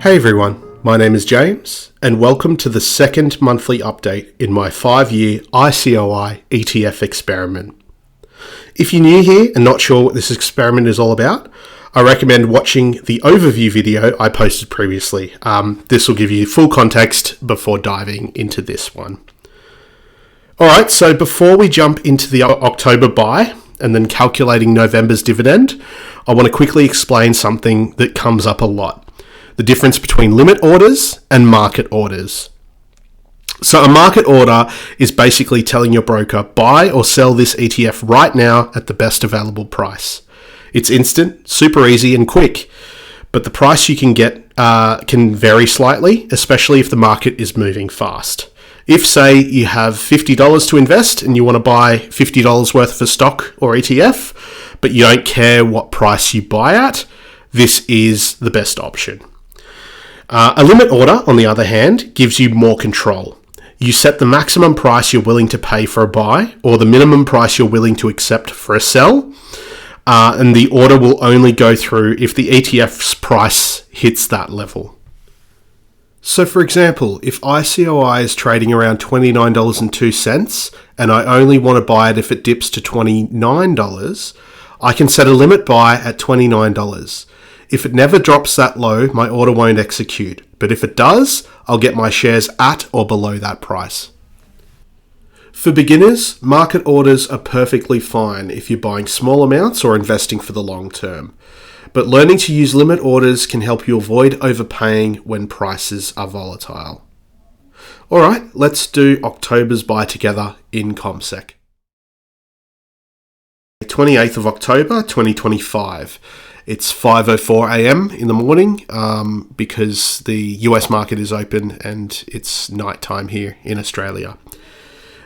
Hey everyone, my name is James, and welcome to the second monthly update in my 5-year ICOI ETF experiment. If you're new here and not sure what this experiment is all about, I recommend watching the overview video I posted previously. This will give you full context before diving into this one. Alright, so before we jump into the October buy and then calculating November's dividend, I want to quickly explain something that comes up a lot. The difference between limit orders and market orders. So a market order is basically telling your broker, buy or sell this ETF right now at the best available price. It's instant, super easy and quick, but the price you can get can vary slightly, especially if the market is moving fast. If, say, you have $50 to invest and you want to buy $50 worth of a stock or ETF, but you don't care what price you buy at, this is the best option. A limit order, on the other hand, gives you more control. You set the maximum price you're willing to pay for a buy or the minimum price you're willing to accept for a sell, and the order will only go through if the ETF's price hits that level. So for example, if ICOI is trading around $29.02 and I only want to buy it if it dips to $29, I can set a limit buy at $29. If it never drops that low, my order won't execute. But if it does, I'll get my shares at or below that price. For beginners, market orders are perfectly fine if you're buying small amounts or investing for the long term. But learning to use limit orders can help you avoid overpaying when prices are volatile. Alright, let's do October's buy together in CommSec. 28th of October 2025. It's 5:04 a.m. in the morning because the US market is open and it's nighttime here in Australia.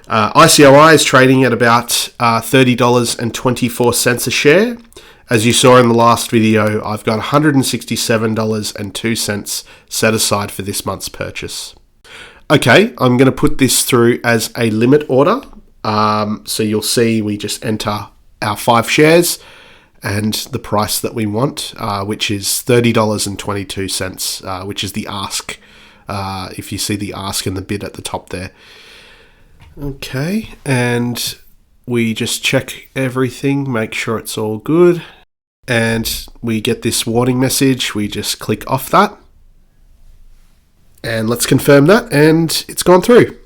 ICOI is trading at about $30.24 a share. As you saw in the last video, I've got $167.02 set aside for this month's purchase. Okay, I'm going to put this through as a limit order. So you'll see we just enter our 5 shares and the price that we want, which is $30.22, which is the ask, if you see the ask and the bid at the top there. Okay, and we just check everything, make sure it's all good, and we get this warning message. We just click off that, and let's confirm that, and it's gone through.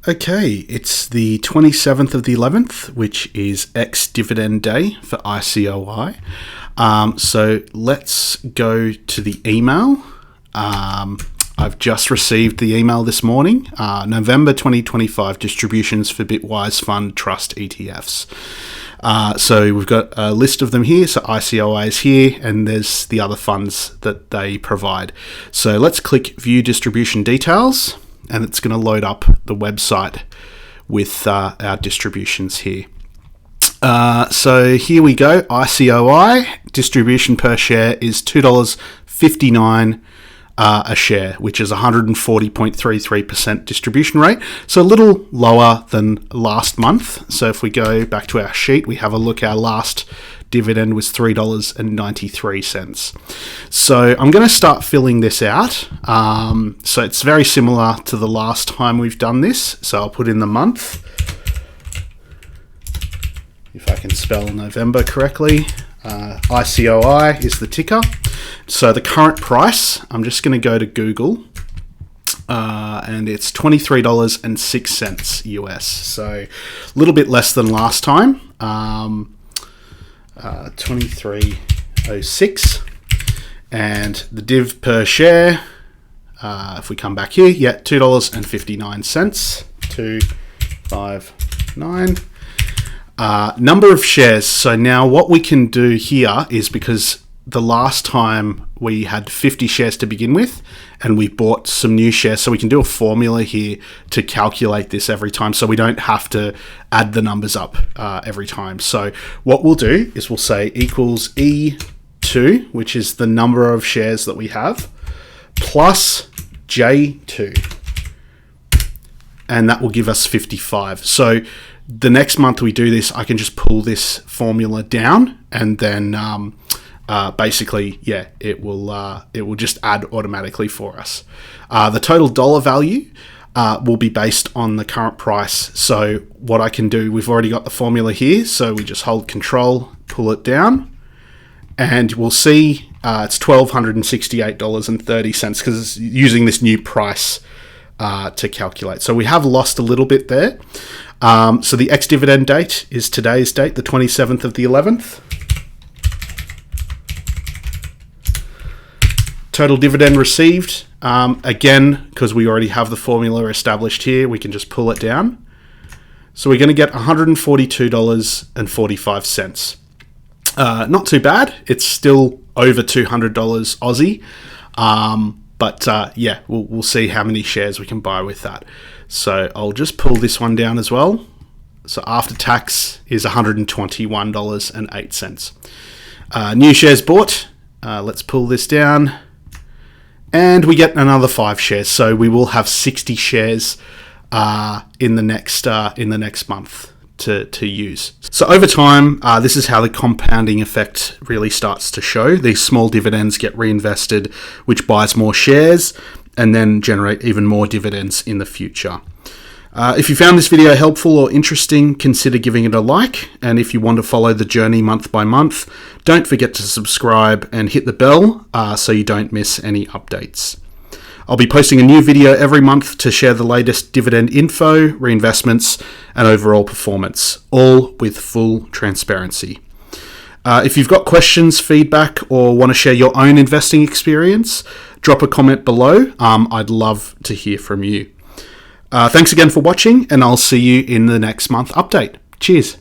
Okay, it's the 27th of the 11th, which is ex-dividend day for ICOI. So let's go to the email. I've just received the email this morning, November 2025 distributions for Bitwise Fund Trust ETFs. So we've got a list of them here. So ICOI is here, and there's the other funds that they provide. So let's click View Distribution Details, and it's going to load up the website with our distributions here. So here we go. ICOI distribution per share is $2.59 a share, which is 140.33% distribution rate. So a little lower than last month. So if we go back to our sheet, we have a look. Our last dividend was $3.93. So I'm going to start filling this out. So it's very similar to the last time we've done this. So I'll put in the month, if I can spell November correctly. ICOI is the ticker. So the current price, I'm just going to go to Google, and it's $23.06 US. So a little bit less than last time. 23.06, and the div per share, if we come back here, yeah, $2.59, 259. Number of shares. So now what we can do here is, because the last time we had 50 shares to begin with, and we bought some new shares, so we can do a formula here to calculate this every time, so we don't have to add the numbers up every time. So what we'll do is we'll say equals E2, which is the number of shares that we have, plus J2, and that will give us 55. So the next month we do this, I can just pull this formula down, and then basically, yeah, it will just add automatically for us. The total dollar value will be based on the current price. So what I can do, we've already got the formula here, so we just hold Control, pull it down, and we'll see it's $1,268.30 because it's using this new price to calculate. So we have lost a little bit there. So the ex-dividend date is today's date, the 27th of the 11th. Total dividend received, again, because we already have the formula established here, we can just pull it down. So we're going to get $142.45. Not too bad. It's still over $200 Aussie. But yeah, we'll see how many shares we can buy with that. So I'll just pull this one down as well. So after tax is $121.08. New shares bought. Let's pull this down. And we get another 5 shares. So we will have 60 shares in the next month to use. So over time, this is how the compounding effect really starts to show. These small dividends get reinvested, which buys more shares and then generate even more dividends in the future. If you found this video helpful or interesting, consider giving it a like. And if you want to follow the journey month by month, don't forget to subscribe and hit the bell so you don't miss any updates. I'll be posting a new video every month to share the latest dividend info, reinvestments, and overall performance, all with full transparency. If you've got questions, feedback, or want to share your own investing experience, drop a comment below. I'd love to hear from you. Thanks again for watching, and I'll see you in the next month update. Cheers.